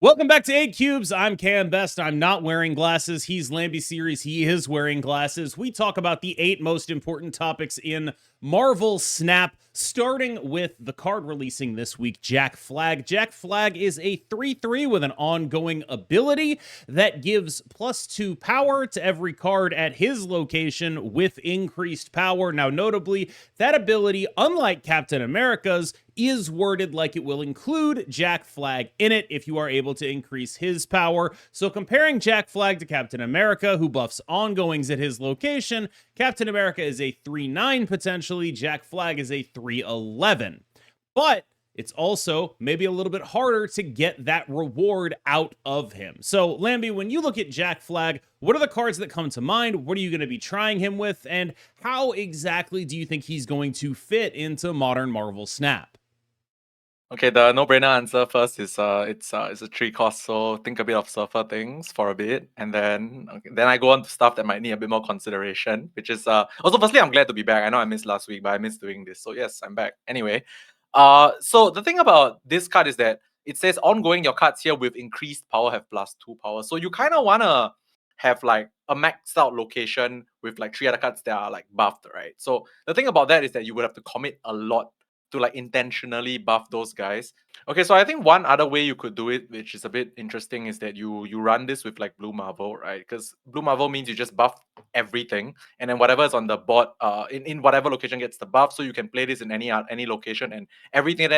Welcome back to 8 Cubes. I'm KMBest. I'm not wearing glasses. He's Lambie Series. He is wearing glasses. We talk about the 8 most important topics in Marvel Snap, starting with the card releasing this week, Jack Flag. Jack Flag is a 3/3 with an ongoing ability that gives +2 power to every card at his location with increased power. Now, notably, that ability, unlike Captain America's, is worded like it will include Jack Flag in it if you are able to increase his power. So comparing Jack Flag to Captain America, who buffs ongoings at his location, Captain America is a 3/9 potentially, Jack Flag is a 3/11. But it's also maybe a little bit harder to get that reward out of him. So, Lambie, when you look at Jack Flag, what are the cards that come to mind? What are you going to be trying him with? And how exactly do you think he's going to fit into modern Marvel Snap? Okay, the no-brainer answer first is it's a 3 cost, so think a bit of surfer things for a bit, and then I go on to stuff that might need a bit more consideration, which is also firstly I'm glad to be back. I know I missed last week, but I missed doing this, so yes, I'm back. Anyway, so the thing about this card is that it says ongoing your cards here with increased power have +2 power, so you kind of wanna have like a maxed out location with like 3 other cards that are like buffed, right? So the thing about that is that you would have to commit a lot to like intentionally buff those guys. Okay, so I think one other way you could do it, which is a bit interesting, is that you run this with like Blue Marvel, right? Because Blue Marvel means you just buff everything, and then whatever is on the board, in whatever location gets the buff, so you can play this in any location, and everything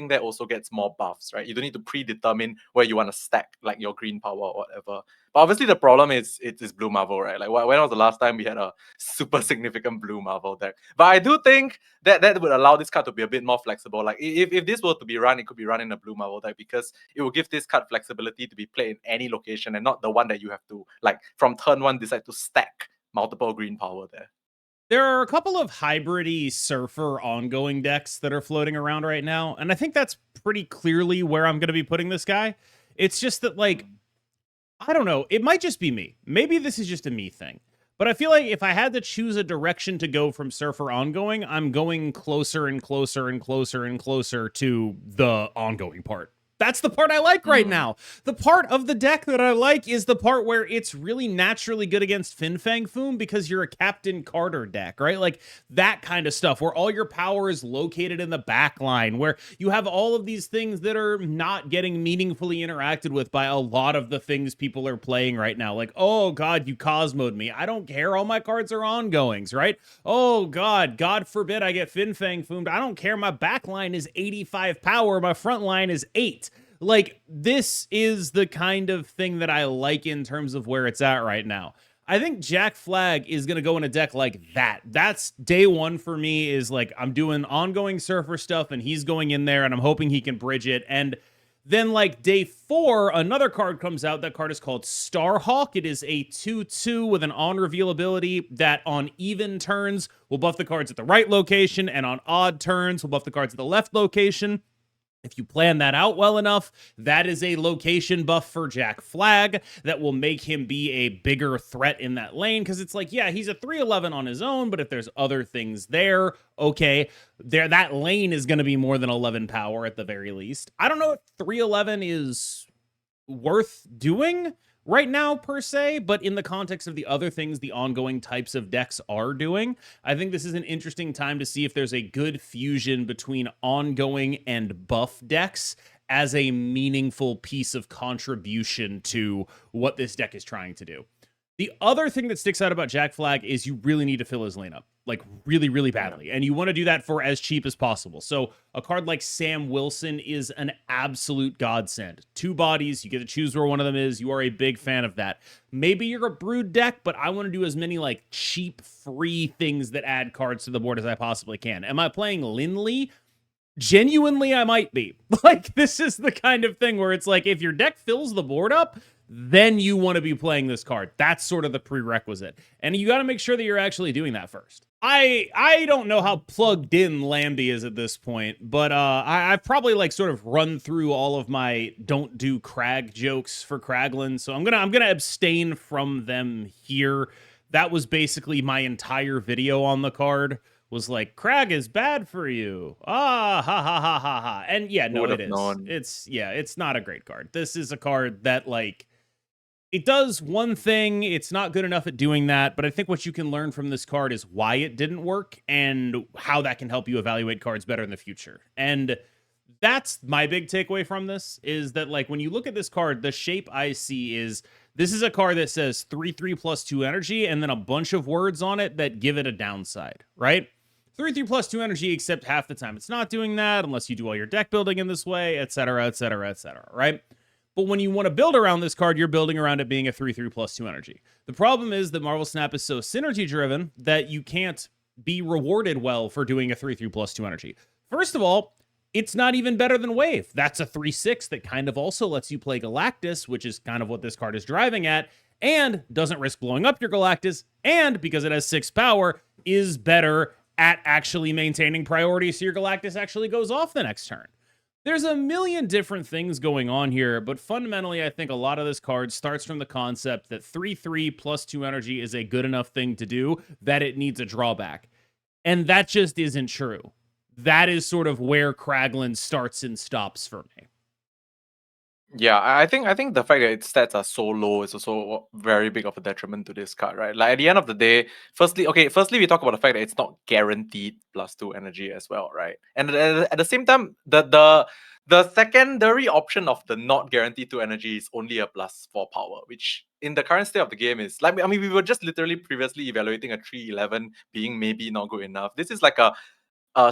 that also gets more buffs, right? You don't need to predetermine where you want to stack like your green power or whatever. But obviously the problem is it is Blue Marvel, right? Like when was the last time we had a super significant Blue Marvel deck? But I do think that would allow this card to be a bit more flexible. Like if this were to be run, it could be run in a Blue Marvel deck because it will give this card flexibility to be played in any location and not the one that you have to like from turn one decide to stack multiple green power there. There are a couple of hybrid-y surfer ongoing decks that are floating around right now, and I think that's pretty clearly where I'm going to be putting this guy. It's just that, like, I don't know. It might just be me. Maybe this is just a me thing. But I feel like if I had to choose a direction to go from surfer ongoing, I'm going closer and closer and closer and closer to the ongoing part. That's the part I like right now. The part of the deck that I like is the part where it's really naturally good against Fin Fang Foom because you're a Captain Carter deck, right? Like that kind of stuff where all your power is located in the back line, where you have all of these things that are not getting meaningfully interacted with by a lot of the things people are playing right now. Like, oh God, you Cosmo'd me. I don't care. All my cards are ongoings, right? Oh God, God forbid I get Fin Fang Foomed. I don't care. My back line is 85 power. My front line is 8. Like, this is the kind of thing that I like in terms of where it's at right now. I think Jack Flag is going to go in a deck like that. That's day one for me is like, I'm doing ongoing surfer stuff and he's going in there and I'm hoping he can bridge it. And then like day 4, another card comes out. That card is called Starhawk. It is a 2/2 with an on reveal ability that on even turns will buff the cards at the right location and on odd turns will buff the cards at the left location. If you plan that out well enough, that is a location buff for Jack Flag that will make him be a bigger threat in that lane. Because it's like, yeah, he's a 3/11 on his own, but if there's other things there, okay, that lane is going to be more than 11 power at the very least. I don't know if 3/11 is worth doing right now per se, but in the context of the other things the ongoing types of decks are doing, I think this is an interesting time to see if there's a good fusion between ongoing and buff decks as a meaningful piece of contribution to what this deck is trying to do. The other thing that sticks out about Jack Flag is you really need to fill his lane up, like really, really badly. And you want to do that for as cheap as possible. So a card like Sam Wilson is an absolute godsend. 2 bodies, you get to choose where one of them is. You are a big fan of that. Maybe you're a Brood deck, but I want to do as many like cheap, free things that add cards to the board as I possibly can. Am I playing Lindley? Genuinely, I might be. Like, this is the kind of thing where it's like, if your deck fills the board up, then you want to be playing this card. That's sort of the prerequisite. And you got to make sure that you're actually doing that first. I don't know how plugged in Lambie is at this point, but I've probably like sort of run through all of my don't do Krag jokes for Kraglin, so I'm gonna abstain from them here. That was basically my entire video on the card, was like, Krag is bad for you. Ah, ha, ha, ha, ha, ha. And yeah, Who no, would it have is. known? It's not a great card. This is a card that, like, it does one thing. It's not good enough at doing that. But I think what you can learn from this card is why it didn't work and how that can help you evaluate cards better in the future. And that's my big takeaway from this, is that, like, when you look at this card, the shape I see is this is a card that says 3/3+2 energy and then a bunch of words on it that give it a downside, right? 3/3+2 energy, except half the time it's not doing that unless you do all your deck building in this way, etc., etc., etc., right? But when you want to build around this card, you're building around it being a 3/3+2 energy. The problem is that Marvel Snap is so synergy driven that you can't be rewarded well for doing a 3/3+2 energy. First of all, it's not even better than Wave. That's a 3/6 that kind of also lets you play Galactus, which is kind of what this card is driving at, and doesn't risk blowing up your Galactus, and because it has 6 power, is better at actually maintaining priority so your Galactus actually goes off the next turn. There's a million different things going on here, but fundamentally, I think a lot of this card starts from the concept that 3/3+2 energy is a good enough thing to do that it needs a drawback. And that just isn't true. That is sort of where Kraglin starts and stops for me. Yeah, I think the fact that its stats are so low is also very big of a detriment to this card, right? Like at the end of the day, firstly we talk about the fact that it's not guaranteed +2 energy as well, right? And at the same time, the secondary option of the not guaranteed 2 energy is only a +4 power, which in the current state of the game is like, I mean, we were just literally previously evaluating a 3/11 being maybe not good enough. This is like a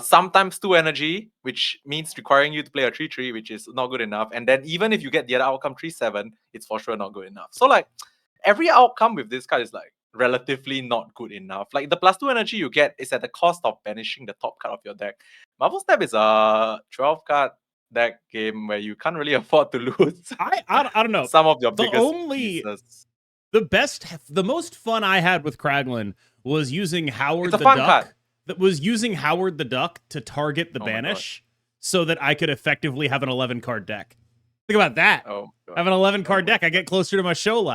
sometimes 2 energy, which means requiring you to play a 3/3, which is not good enough. And then even if you get the other outcome 3/7, it's for sure not good enough. So like every outcome with this card is like relatively not good enough. Like the +2 energy you get is at the cost of banishing the top card of your deck. Marvel Snap is a 12 card deck game where you can't really afford to lose I don't know. some of your The biggest pieces. the most fun I had with Kraglin was using Howard It's a the fun Duck. card. That was using Howard the Duck to target the Oh my God. banish so that I could effectively have an 11 card deck. Think about that. Oh I God. have an 11 card my deck. I get closer to my Shou.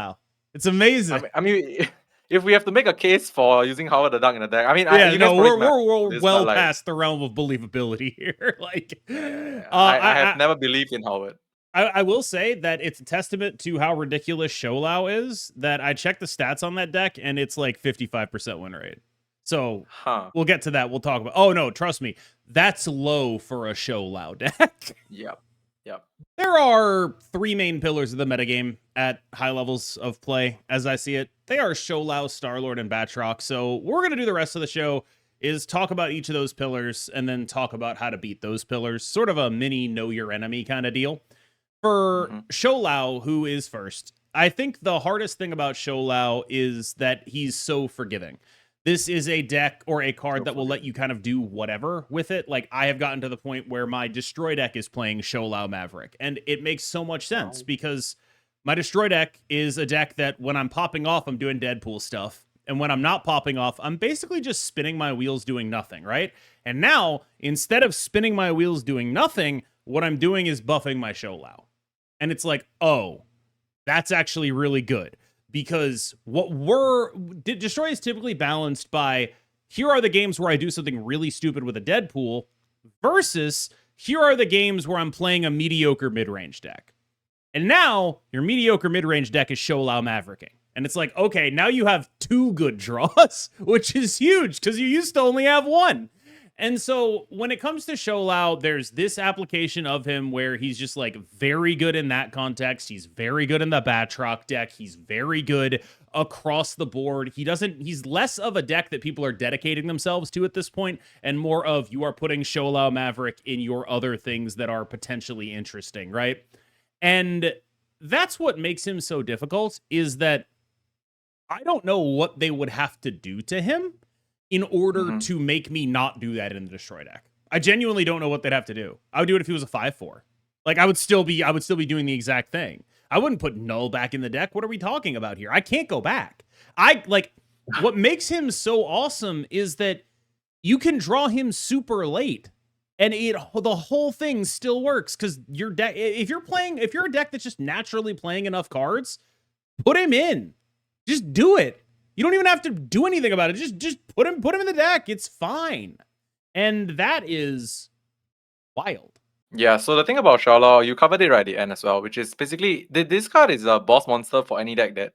It's amazing. I mean, if we have to make a case for using Howard the Duck in the deck, I mean, Yeah, you guys no, probably we're this, well but, like, past the realm of believability here. Like, I have never believed in Howard. I will say that it's a testament to how ridiculous Shou is that I checked the stats on that deck and it's like 55% win rate. So we'll get to that. We'll talk about. Oh no, trust me, that's low for a Shou deck. Yep. There are 3 main pillars of the metagame at high levels of play, as I see it. They are Shou, Star Lord, and Batroc. So what we're gonna do the rest of the show is talk about each of those pillars and then talk about how to beat those pillars. Sort of a mini know your enemy kind of deal. For Shou, who is first, I think the hardest thing about Shou is that he's so forgiving. This is a deck or a card that will let you kind of do whatever with it. Like, I have gotten to the point where my Destroy deck is playing Shou Maverick, and it makes so much sense because my Destroy deck is a deck that when I'm popping off, I'm doing Deadpool stuff. And when I'm not popping off, I'm basically just spinning my wheels doing nothing, right? And now, instead of spinning my wheels doing nothing, what I'm doing is buffing my Shou. And it's like, oh, that's actually really good. Because Destroy is typically balanced by, here are the games where I do something really stupid with a Deadpool, versus here are the games where I'm playing a mediocre mid-range deck. And now, your mediocre mid-range deck is Shou Mavericking. And it's like, okay, now you have 2 good draws, which is huge, because you used to only have 1. And so when it comes to Shou, there's this application of him where he's just like very good in that context. He's very good in the Batroc deck. He's very good across the board. He's less of a deck that people are dedicating themselves to at this point, and more of you are putting Shou Maverick in your other things that are potentially interesting, right? And that's what makes him so difficult, is that I don't know what they would have to do to him in order to make me not do that in the Destroy deck. I genuinely don't know what they'd have to do. I would do it if he was a 5/4. Like, I would still be doing the exact thing. I wouldn't put Null back in the deck. What are we talking about here? I can't go back. What makes him so awesome is that you can draw him super late, and the whole thing still works, because your deck, if you're a deck that's just naturally playing enough cards, put him in. Just do it. You don't even have to do anything about it. Just put him in the deck. It's fine. And that is wild. Yeah, so the thing about Shou, you covered it right at the end as well, which is basically this card is a boss monster for any deck that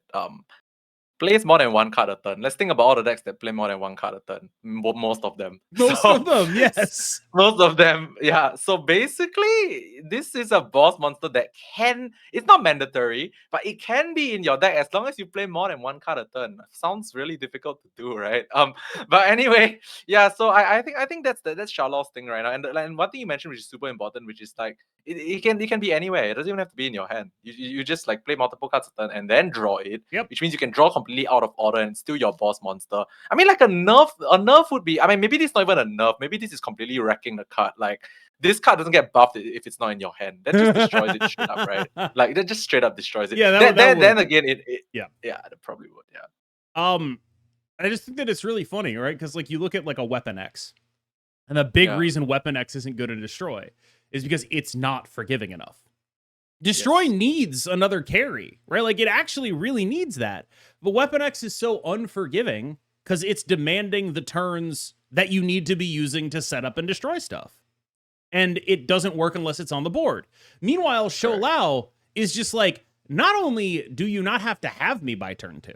plays more than one card a turn. Let's think about all the decks that play more than one card a turn. Most of them. Most of them, yes. Most of them, yeah. So basically, this is a boss monster that it's not mandatory, but it can be in your deck as long as you play more than one card a turn. Sounds really difficult to do, right? But anyway, yeah, so I think that's Charlotte's thing right now. And one thing you mentioned which is super important, which is like it can be anywhere. It doesn't even have to be in your hand. You just like play multiple cards a turn and then draw it. Yep. Which means you can draw completely out of order and it's still your boss monster. I mean, like a nerf would be. I mean, maybe this is not even a nerf. Maybe this is completely wrecking the card. Like this card doesn't get buffed if it's not in your hand. That just destroys it straight up, right? Like that just straight up destroys it. Yeah, then again, yeah, it probably would. Yeah. I just think that it's really funny, right? Because like you look at like a Weapon X, and the big reason Weapon X isn't good to destroy is because it's not forgiving enough. Destroy needs another carry, right? Like it actually really needs that. But Weapon X is so unforgiving because it's demanding the turns that you need to be using to set up and destroy stuff. And it doesn't work unless it's on the board. Meanwhile, Shou is just like, not only do you not have to have me by turn 2,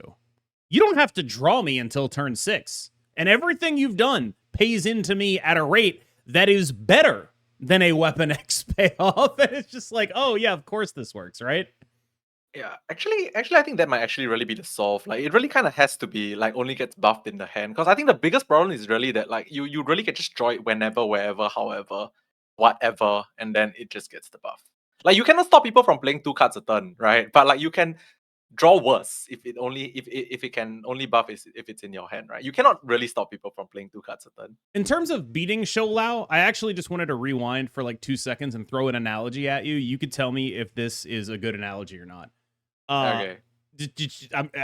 you don't have to draw me until turn 6. And everything you've done pays into me at a rate that is better than a Weapon X payoff. And it's just like, oh yeah, of course this works, right? Yeah, actually, I think that might actually really be the solve. Like, it really kind of has to be like only gets buffed in the hand, because I think the biggest problem is really that like you really can just draw it whenever, wherever, however, whatever, and then it just gets the buff. Like you cannot stop people from playing 2 cards a turn, right? But like you can draw worse if it can only buff if it's in your hand, right? You cannot really stop people from playing 2 cards a turn. In terms of beating Shou, I actually just wanted to rewind for like 2 seconds and throw an analogy at you. You could tell me if this is a good analogy or not. Okay.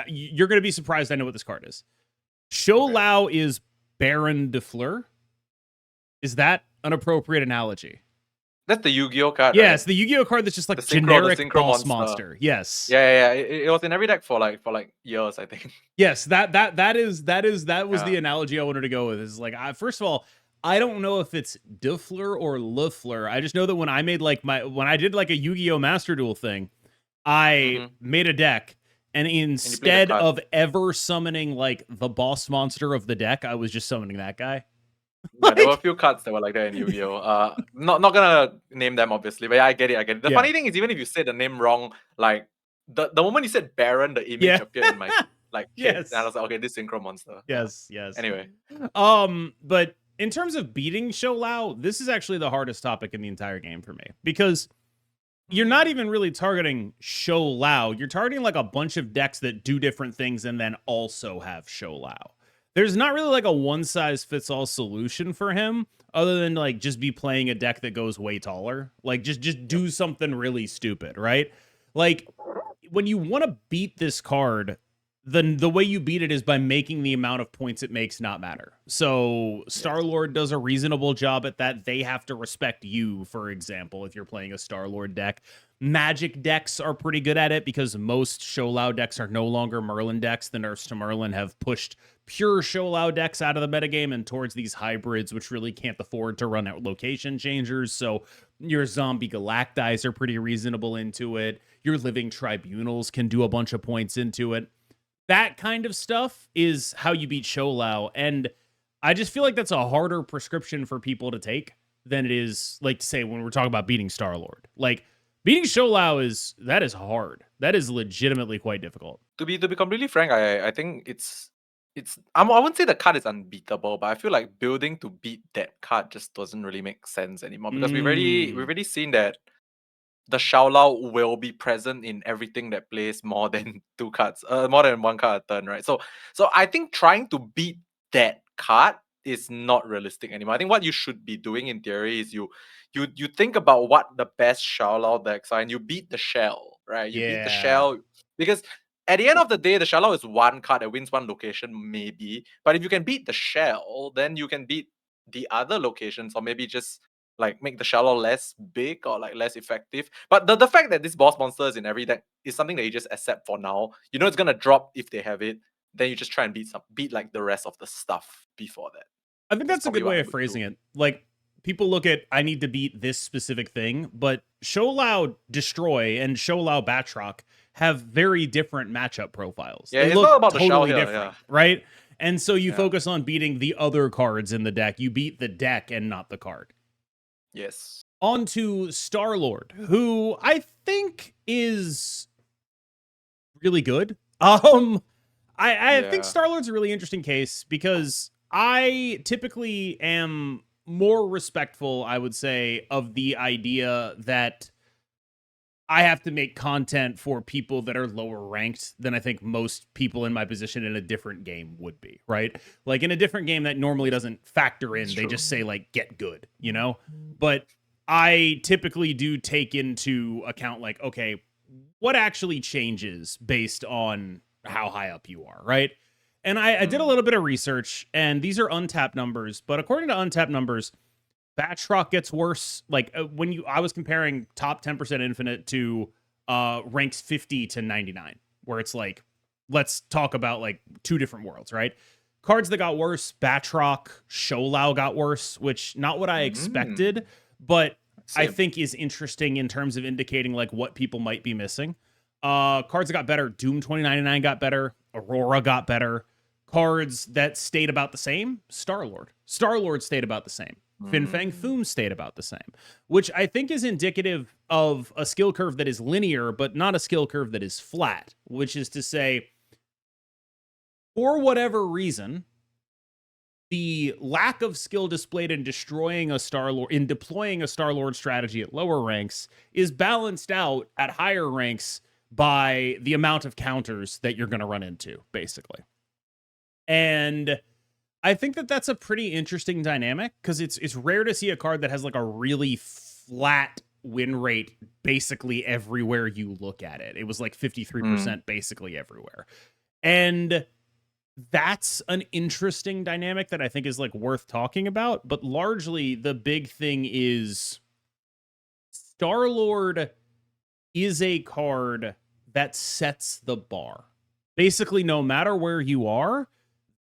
You're going to be surprised I know what this card is. Shou is Baron de Fleur. Is that an appropriate analogy? That's the Yu-Gi-Oh card. Yeah, right? it's the Yu-Gi-Oh card that's just like The generic synchro boss monster. Yes. Yeah. It was in every deck for like years, I think. Yes, that was the analogy I wanted to go with. Is like, first of all, I don't know if it's de Fleur or Le Fleur. I just know that when I made like when I did like a Yu-Gi-Oh Master Duel thing, I made a deck, and instead of ever summoning like the boss monster of the deck, I was just summoning that guy. Yeah, there were a few cards that were like that in Yu-Gi-Oh. Not gonna name them obviously, but yeah, I get it. The funny thing is, even if you said the name wrong, like the moment you said Baron, the image appeared in my like head, and I was like, okay, this synchro monster. Yes. Anyway, but in terms of beating Shou, this is actually the hardest topic in the entire game for me, because you're not even really targeting Shou. You're targeting like a bunch of decks that do different things and then also have Shou. There's not really like a one-size-fits-all solution for him, other than like just be playing a deck that goes way taller. Like just do something really stupid, right? Like when you want to beat this card, then the way you beat it is by making the amount of points it makes not matter. So Star Lord does a reasonable job at that. They have to respect you, for example, if you're playing a Star Lord deck. Magic decks are pretty good at it because most Shou decks are no longer Merlin decks. The nerfs to Merlin have pushed pure Shou decks out of the metagame and towards these hybrids, which really can't afford to run out location changers. So your zombie Galactize are pretty reasonable into it. Your living tribunals can do a bunch of points into it. That kind of stuff is how you beat Shou, and I just feel like that's a harder prescription for people to take than it is, like, say, when we're talking about beating Star Lord. Like, beating Shou is hard. That is legitimately quite difficult. To be completely frank, I think it's I wouldn't say the card is unbeatable, but I feel like building to beat that card just doesn't really make sense anymore, because we've already seen that the Shou will be present in everything that plays more than 2 cards, more than 1 card a turn, right? So I think trying to beat that card is not realistic anymore. I think what you should be doing in theory is you think about what the best Shou decks are, and you beat the shell, right? You beat the shell, because at the end of the day, the Shou is 1 card that wins 1 location, maybe. But if you can beat the shell, then you can beat the other locations, or maybe just like make the Shou less big or like less effective. But the fact that this boss monster is in every deck is something that you just accept for now. You know it's gonna drop if they have it. then you just try and beat like the rest of the stuff before that. I think that's a probably good what way I of would phrasing do. it. Like, people look at, I need to beat this specific thing, but Shou Destroy and Shou Batroc have very different matchup profiles. Yeah, They it's not look about the Shou totally here. different, Yeah, right? And so you yeah, focus on beating the other cards in the deck. You beat the deck and not the card. yes. On to Star Lord, who I think is really good. I think Yeah. Star Lord's a really interesting case because I typically am more respectful, I would say, of the idea that I have to make content for people that are lower ranked than I think most people in my position in a different game would be, right? Like in a different game that normally doesn't factor It's in, they true. just say like get good, you know? But I typically do take into account like, okay, what actually changes based on how high up you are, right? And I did a little bit of research, and these are untapped numbers, but according to untapped numbers, Batroc gets worse. Like I was comparing top 10% infinite to ranks 50 to 99, where it's like, let's talk about like two different worlds, right? Cards that got worse, Batroc, Shou got worse, which not what I expected, but I Same. think is interesting in terms of indicating like what people might be missing. Cards that got better, Doom 2099 got better, Aurora got better. Cards that stayed about the same, Star Lord. Star Lord stayed about the same. Fin Fang Foom stayed about the same, which I think is indicative of a skill curve that is linear, but not a skill curve that is flat, which is to say, for whatever reason, the lack of skill displayed in destroying a Star Lord, in deploying a Star Lord strategy at lower ranks, is balanced out at higher ranks by the amount of counters that you're going to run into, basically. And I think that that's a pretty interesting dynamic because it's rare to see a card that has like a really flat win rate basically everywhere you look at it. It was like 53% basically everywhere. And that's an interesting dynamic that I think is like worth talking about. But largely the big thing is Star Lord is a card that sets the bar. Basically, no matter where you are,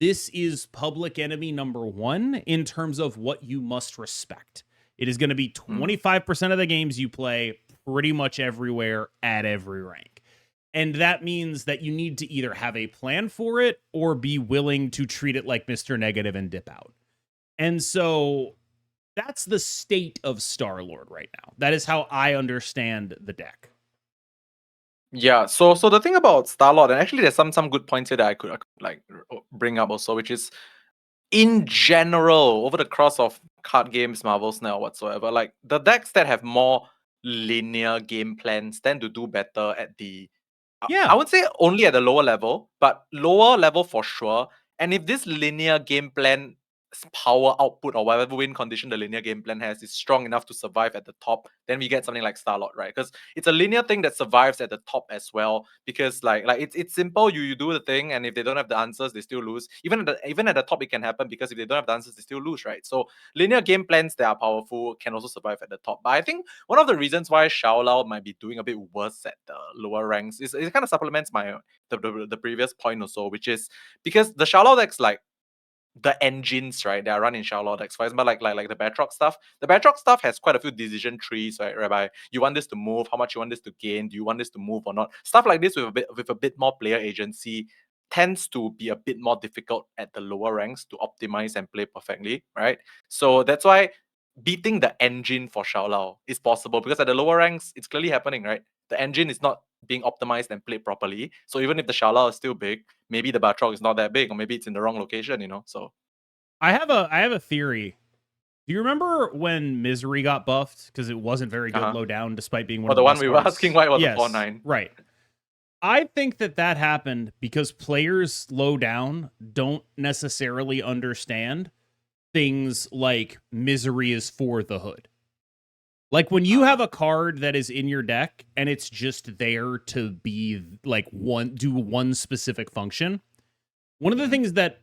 this is public enemy number one in terms of what you must respect. It is going to be 25% of the games you play pretty much everywhere at every rank. And that means that you need to either have a plan for it or be willing to treat it like Mr. Negative and dip out. And so that's the state of Star Lord right now. That is how I understand the deck. Yeah, so the thing about Star Lord, and actually there's some good points here that I could like bring up also, which is in general over the course of card games, Marvels now whatsoever, like the decks that have more linear game plans tend to do better at the I Yeah. would say only at the lower level, but lower level for sure. And if this linear game plan power output or whatever win condition the linear game plan has is strong enough to survive at the top, then we get something like Starlord, right? Because it's a linear thing that survives at the top as well. Because like it's simple, you do the thing, and if they don't have the answers, they still lose. Even at the top, it can happen because if they don't have the answers, they still lose, right? So linear game plans that are powerful can also survive at the top. But I think one of the reasons why Shou might be doing a bit worse at the lower ranks is it kind of supplements my the previous point or so, which is because the Shou decks like the engines, right? They are run in Shou decks. For example, like the Batroc stuff. The Batroc stuff has quite a few decision trees, right? Whereby you want this to move, how much you want this to gain, do you want this to move or not? Stuff like this with a bit more player agency tends to be a bit more difficult at the lower ranks to optimize and play perfectly, right? So that's why beating the engine for Shou is possible because at the lower ranks, it's clearly happening, right? The engine is not being optimized and played properly. So even if the Shou is still big, maybe the Batroc is not that big, or maybe it's in the wrong location, you know. So I have a theory. Do you remember when Misery got buffed because it wasn't very good low down despite being one or of the the one best we were cards? asking why it was a Yes, 4-9. right. I think that happened because players low down don't necessarily understand things like Misery is for the hood. Like when you have a card that is in your deck and it's just there to be like do one specific function. One of the things that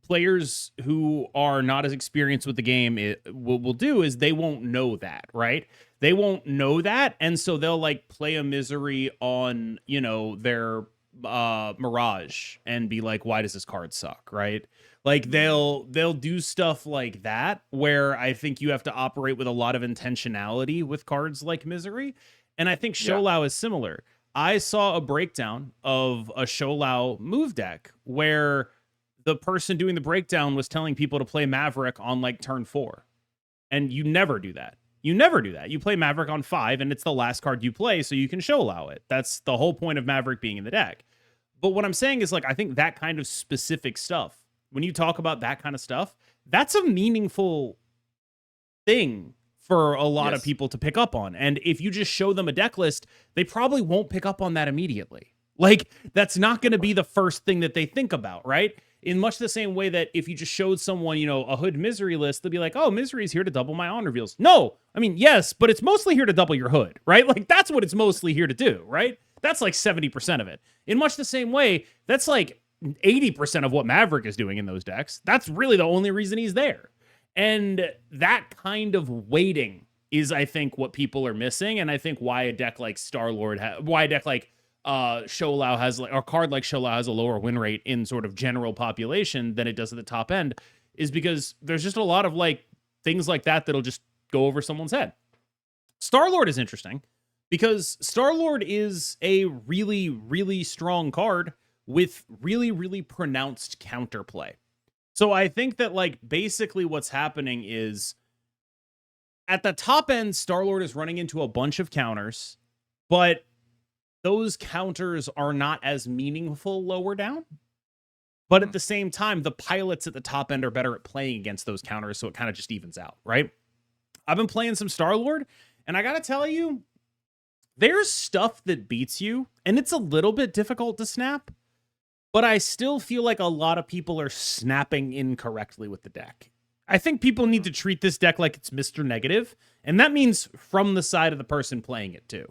players who are not as experienced with the game will do is they won't know that, right? They won't know that, and so they'll like play a Misery on, you know, their Mirage and be like, why does this card suck, right? Like they'll do stuff like that where I think you have to operate with a lot of intentionality with cards like Misery. And I think Yeah. Shou is similar. I saw a breakdown of a Shou move deck where the person doing the breakdown was telling people to play Maverick on like turn 4. And you never do that. You never do that. You play Maverick on 5, and it's the last card you play, so you can Shou it. That's the whole point of Maverick being in the deck. But what I'm saying is, like, I think that kind of specific stuff, when you talk about that kind of stuff, that's a meaningful thing for a lot of people to pick up on. And if you just show them a deck list, they probably won't pick up on that immediately. Like, that's not going to be the first thing that they think about, right? In much the same way that if you just showed someone, you know, a Hood Misery list, they'll be like, oh, Misery is here to double my on reveals. No, I mean, yes, but it's mostly here to double your Hood, right? Like, that's what it's mostly here to do, right? That's like 70% of it. In much the same way, that's like 80% of what Maverick is doing in those decks. That's really the only reason he's there. And that kind of weighting is, I think, what people are missing. And I think why a deck like Star Lord, why a deck like Shou has, like, or a card like Shou has a lower win rate in sort of general population than it does at the top end, is because there's just a lot of like things like that that'll just go over someone's head. Star Lord is interesting because Star Lord is a really, really strong card with really, really pronounced counterplay. So I think that, like, basically what's happening is at the top end, Star Lord is running into a bunch of counters, but those counters are not as meaningful lower down. But at the same time, the pilots at the top end are better at playing against those counters, so it kind of just evens out, right? I've been playing some Star Lord, and I gotta tell you, there's stuff that beats you, and it's a little bit difficult to snap, but I still feel like a lot of people are snapping incorrectly with the deck. I think people need to treat this deck like it's Mr. Negative, and that means from the side of the person playing it too.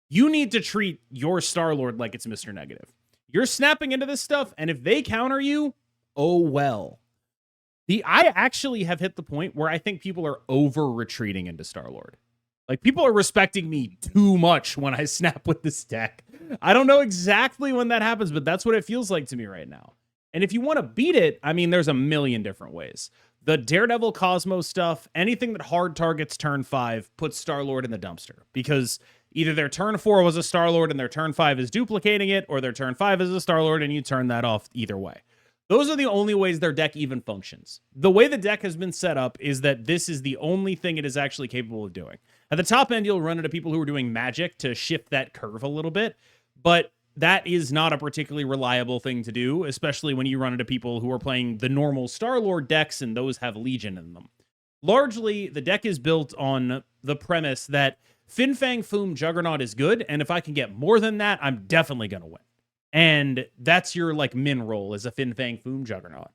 You need to treat your Star Lord like it's Mr. Negative. You're snapping into this stuff, and if they counter you, oh well. I actually have hit the point where I think people are over-retreating into Star Lord. Like, people are respecting me too much when I snap with this deck. I don't know exactly when that happens, but that's what it feels like to me right now. And if you want to beat it, I mean, there's a million different ways. The Daredevil Cosmos stuff, anything that hard targets turn 5, puts Star-Lord in the dumpster. Because either their turn 4 was a Star-Lord and their turn 5 is duplicating it, or their turn 5 is a Star-Lord and you turn that off either way. Those are the only ways their deck even functions. The way the deck has been set up is that this is the only thing it is actually capable of doing. At the top end, you'll run into people who are doing magic to shift that curve a little bit, but that is not a particularly reliable thing to do, especially when you run into people who are playing the normal Star-Lord decks and those have Legion in them. Largely, the deck is built on the premise that Fin Fang Foom Juggernaut is good, and if I can get more than that, I'm definitely going to win. And that's your, like, min roll, is a Fin Fang Foom Juggernaut.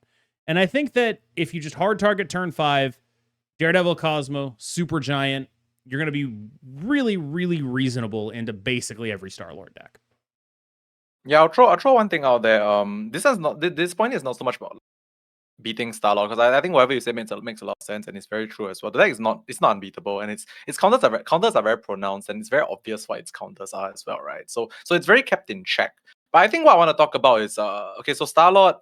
And I think that if you just hard target turn 5, Daredevil Cosmo, Super Giant, you're going to be really, really reasonable into basically every Star-Lord deck. Yeah, I'll throw one thing out there. This point is not so much about beating Star-Lord, because I think whatever you say makes a lot of sense, and it's very true as well. The deck is not unbeatable, and its counters are very pronounced, and it's very obvious what its counters are as well, right? So it's very kept in check. But I think what I want to talk about is okay, so Star-Lord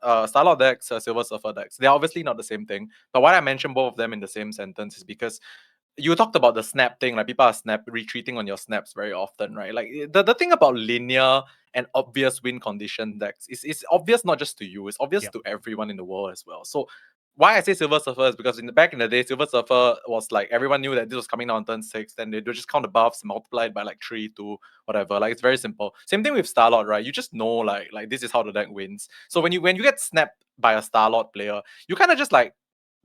decks, Silver Surfer decks, they're obviously not the same thing. But why I mentioned both of them in the same sentence is because you talked about the snap thing, like people are retreating on your snaps very often, right? Like the thing about linear and obvious win condition decks is obvious not just to you, it's obvious to everyone in the world as well. So why I say Silver Surfer is because back in the day, Silver Surfer was like everyone knew that this was coming down on turn 6, then they would just count the buffs, multiply it by like 3, 2, whatever. Like it's very simple. Same thing with Star-Lord, right? You just know like this is how the deck wins. So when you get snapped by a Star-Lord player, you kind of just like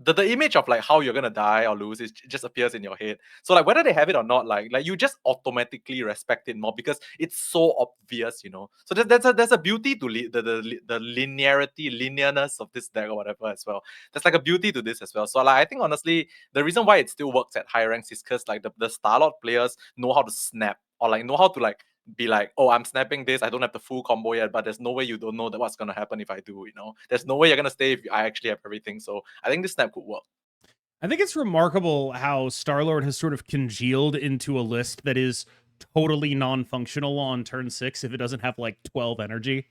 the image of like how you're gonna die or lose is just appears in your head. So like whether they have it or not, like you just automatically respect it more because it's so obvious, you know. So there's a beauty to the linearness of this deck or whatever as well. There's like a beauty to this as well. So like I think honestly the reason why it still works at high ranks is because like the Star-Lord players know how to snap or like know how to like be like, oh, I'm snapping this, I don't have the full combo yet, but there's no way you don't know that what's gonna happen if I do, you know. There's no way you're gonna stay if I actually have everything. So I think this snap could work. I think it's remarkable how Star-Lord has sort of congealed into a list that is totally non-functional on turn 6 if it doesn't have like 12 energy.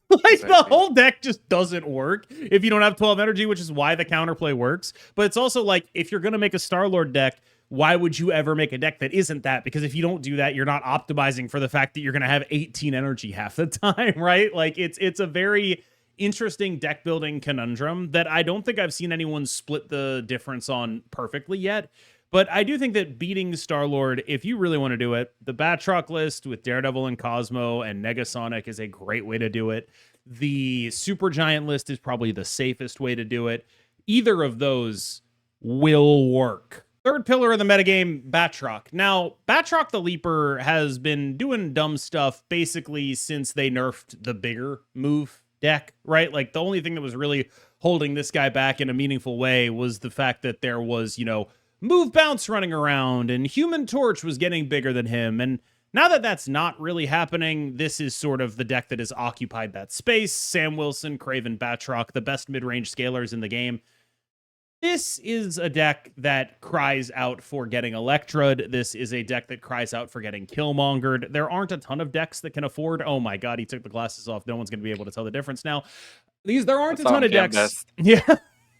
Like Exactly. the whole deck just doesn't work if you don't have 12 energy, which is why the counterplay works. But it's also like, if you're going to make a Star Lord deck, why would you ever make a deck that isn't that? Because if you don't do that, you're not optimizing for the fact that you're going to have 18 energy half the time, right? Like it's a very interesting deck building conundrum that I don't think I've seen anyone split the difference on perfectly yet. But I do think that beating Star-Lord, if you really want to do it, the Batroc list with Daredevil and Cosmo and Negasonic is a great way to do it. The Supergiant list is probably the safest way to do it. Either of those will work. Third pillar of the metagame, Batroc. Now, Batroc the Leaper has been doing dumb stuff basically since they nerfed the bigger move deck, right? Like, the only thing that was really holding this guy back in a meaningful way was the fact that there was, move bounce running around and Human Torch was getting bigger than him. And now that that's not really happening, this is sort of the deck that has occupied that space. Sam Wilson, Craven, Batroc, the best mid-range scalers in the game. This is a deck that cries out for getting Electra'd. This is a deck that cries out for getting Killmongered. There aren't a ton of decks that can afford... Oh my god, he took the glasses off. No one's going to be able to tell the difference now. There aren't a ton of decks... Yeah,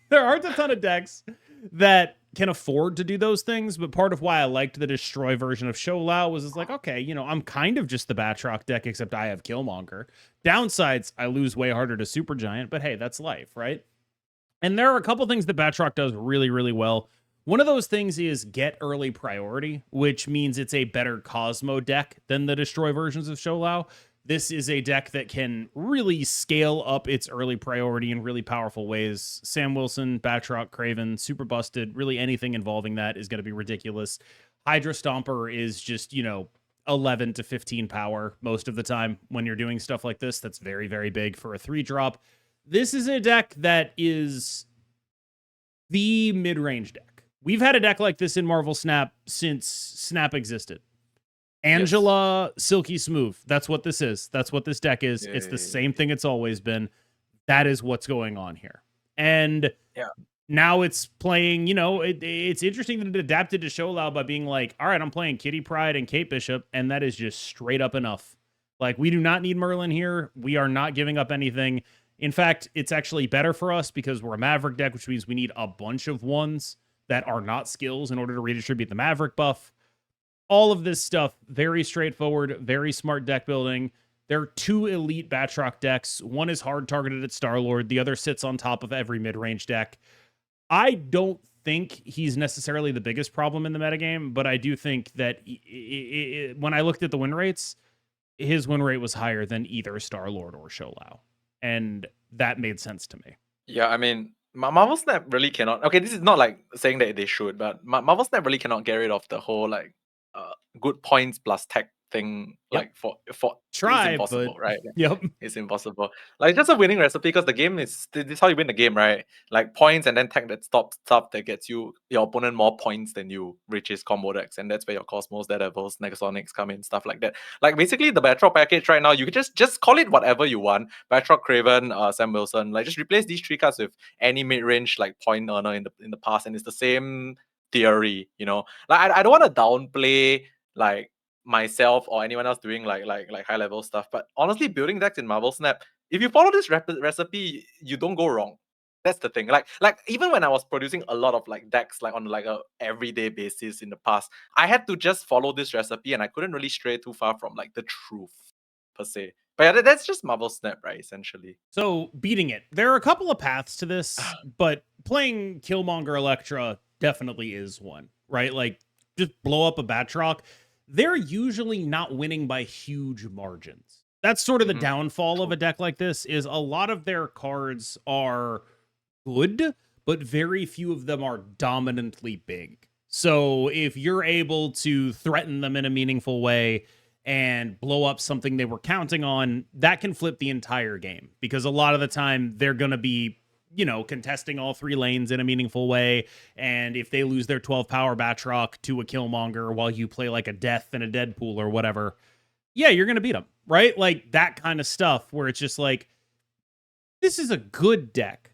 there aren't a ton of decks that can afford to do those things, but part of why I liked the Destroy version of Shou was it's like, okay, I'm kind of just the Batroc deck, except I have Killmonger. Downsides, I lose way harder to Supergiant, but hey, that's life, right? And there are a couple things that Batroc does really, really well. One of those things is get early priority, which means it's a better Cosmo deck than the Destroy versions of Shou. This is a deck that can really scale up its early priority in really powerful ways. Sam Wilson, Batroc, Craven, Super Busted, really anything involving that is going to be ridiculous. Hydra Stomper is just, 11 to 15 power most of the time when you're doing stuff like this. That's very, very big for a 3-drop. This is a deck that is the mid-range deck. We've had a deck like this in Marvel Snap since Snap existed. Angela, yes. Silky Smooth. That's what this is. That's what this deck is. It's the same thing it's always been. That is what's going on here. And now it's playing, it's interesting that it adapted to Shou by being like, all right, I'm playing Kitty Pryde and Kate Bishop, and that is just straight up enough. Like, we do not need Merlin here. We are not giving up anything. In fact, it's actually better for us because we're a Maverick deck, which means we need a bunch of ones that are not skills in order to redistribute the Maverick buff. All of this stuff, very straightforward, very smart deck building. There are 2 elite Batroc decks. One is hard targeted at Star-Lord. The other sits on top of every mid-range deck. I don't think he's necessarily the biggest problem in the metagame, but I do think that when I looked at the win rates, his win rate was higher than either Star-Lord or Shou. And that made sense to me. Yeah, I mean, Marvel Snap really cannot... Okay, this is not like saying that they should, but Marvel Snap really cannot get rid of the whole, good points plus tech thing. Yep. For try, it's impossible, but... right? Yep. It's impossible. Like, just a winning recipe, because the game is... This is how you win the game, right? Like, points and then tech that stops stuff that gets your opponent more points than you, which is combo decks, and that's where your Cosmos, Daredevils, Negasonics come in, stuff like that. Like, basically, the Batroc package right now, you can just call it whatever you want. Batroc, Craven, Sam Wilson. Like, just replace these 3 cards with any mid-range, point earner in the past, and it's the same theory, Like, I don't want to downplay, myself or anyone else doing like high level stuff, but honestly, building decks in Marvel Snap, if you follow this recipe, you don't go wrong. That's the thing. Like even when I was producing a lot of decks on a everyday basis in the past, I had to just follow this recipe, and I couldn't really stray too far from the truth per se. But yeah, that's just Marvel Snap, right? Essentially. So beating it, there are a couple of paths to this, but playing Killmonger Electra definitely is one, right? Like, just blow up a Batroc. They're usually not winning by huge margins. That's sort of the downfall of a deck like this, is a lot of their cards are good, but very few of them are dominantly big. So if you're able to threaten them in a meaningful way and blow up something they were counting on, that can flip the entire game, because a lot of the time they're going to be contesting all 3 lanes in a meaningful way. And if they lose their 12 power Batroc to a Killmonger while you play a Death and a Deadpool or whatever, yeah, you're going to beat them, right? Like, that kind of stuff where it's just this is a good deck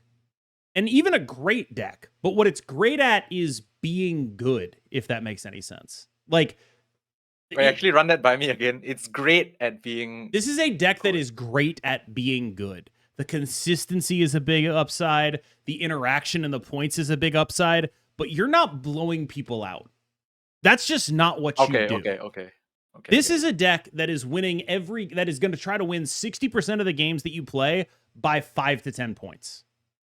and even a great deck, but what it's great at is being good, if that makes any sense. Like, Wait, actually run that by me again. It's great at being. This is a deck that good. is great at being good. The consistency is a big upside. The interaction and the points is a big upside, but you're not blowing people out. That's just not what you do. Okay. This is a deck that is winning that is going to try to win 60% of the games that you play by 5 to 10 points.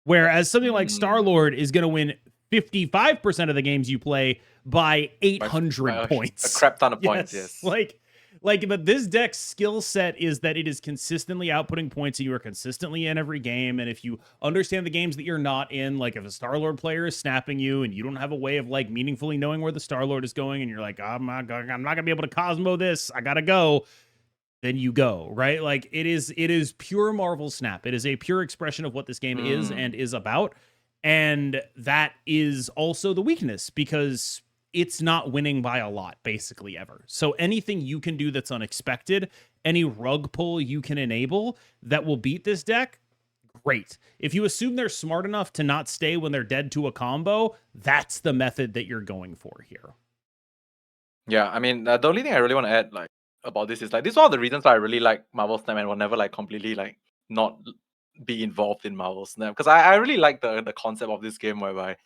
Whereas something like Star Lord is going to win 55% of the games you play by 800 points. A crap ton of points, yes. But this deck's skill set is that it is consistently outputting points and you are consistently in every game. And if you understand the games that you're not in, like if a Star Lord player is snapping you and you don't have a way of like meaningfully knowing where the Star Lord is going and you're like, I'm not gonna be able to Cosmo this, I gotta go, then you go, right? Like it is pure Marvel Snap. It is a pure expression of what this game is and is about. And that is also the weakness because it's not winning by a lot, basically, ever. So anything you can do that's unexpected, any rug pull you can enable that will beat this deck, great. If you assume they're smart enough to not stay when they're dead to a combo, that's the method that you're going for here. Yeah, I mean, the only thing I really want to add about this is this is one of the reasons why I really like Marvel Snap and will never completely not be involved in Marvel Snap, because I really like the concept of this game whereby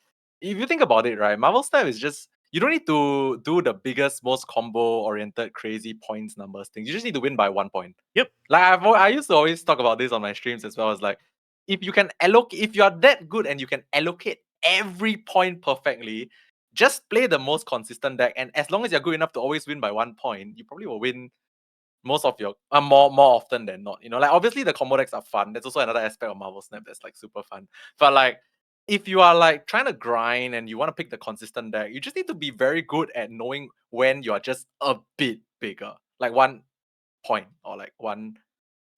if you think about it, right, Marvel Snap is just, you don't need to do the biggest, most combo-oriented, crazy points numbers things. You just need to win by 1 point. Yep. I used to always talk about this on my streams as well. As if you are that good and you can allocate every point perfectly, just play the most consistent deck. And as long as you're good enough to always win by 1 point, you probably will win most of your more often than not. Obviously the combo decks are fun. There's also another aspect of Marvel Snap that's super fun. But if you are trying to grind and you want to pick the consistent deck, you just need to be very good at knowing when you are just a bit bigger, 1 point or 1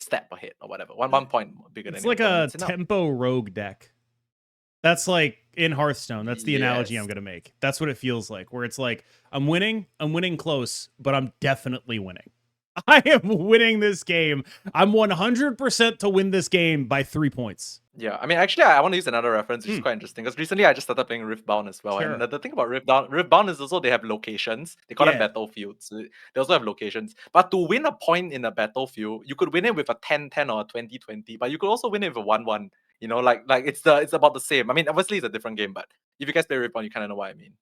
step ahead or whatever. One point bigger it's than like a tempo rogue deck. That's like in Hearthstone. That's the analogy I'm going to make. That's what it feels like, where it's like, I'm winning close, but I'm definitely winning. I am winning this game. I'm 100% to win this game by 3 points. Yeah, I mean, actually, I want to use another reference, which is quite interesting, because recently I just started playing Riftbound as well. Sure. And the thing about Riftbound is also they have locations. They call them battlefields. They also have locations. But to win a point in a battlefield, you could win it with a 10-10 or a 20-20, but you could also win it with a 1-1. It's about the same. I mean, obviously it's a different game, but if you guys play Riftbound, you kind of know what I mean.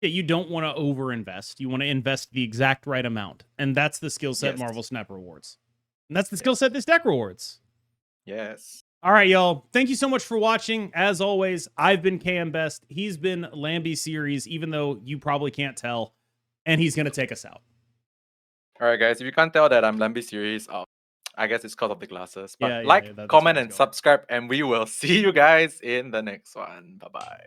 Yeah, you don't want to overinvest. You want to invest the exact right amount. And that's the skill set Marvel Snap rewards. And that's the skill set this deck rewards. Yes. All right, y'all. Thank you so much for watching. As always, I've been KMBest. He's been Lambie Series, even though you probably can't tell. And he's going to take us out. All right, guys. If you can't tell that I'm Lambie Series, I guess it's because of the glasses. But comment, and subscribe, and we will see you guys in the next one. Bye-bye.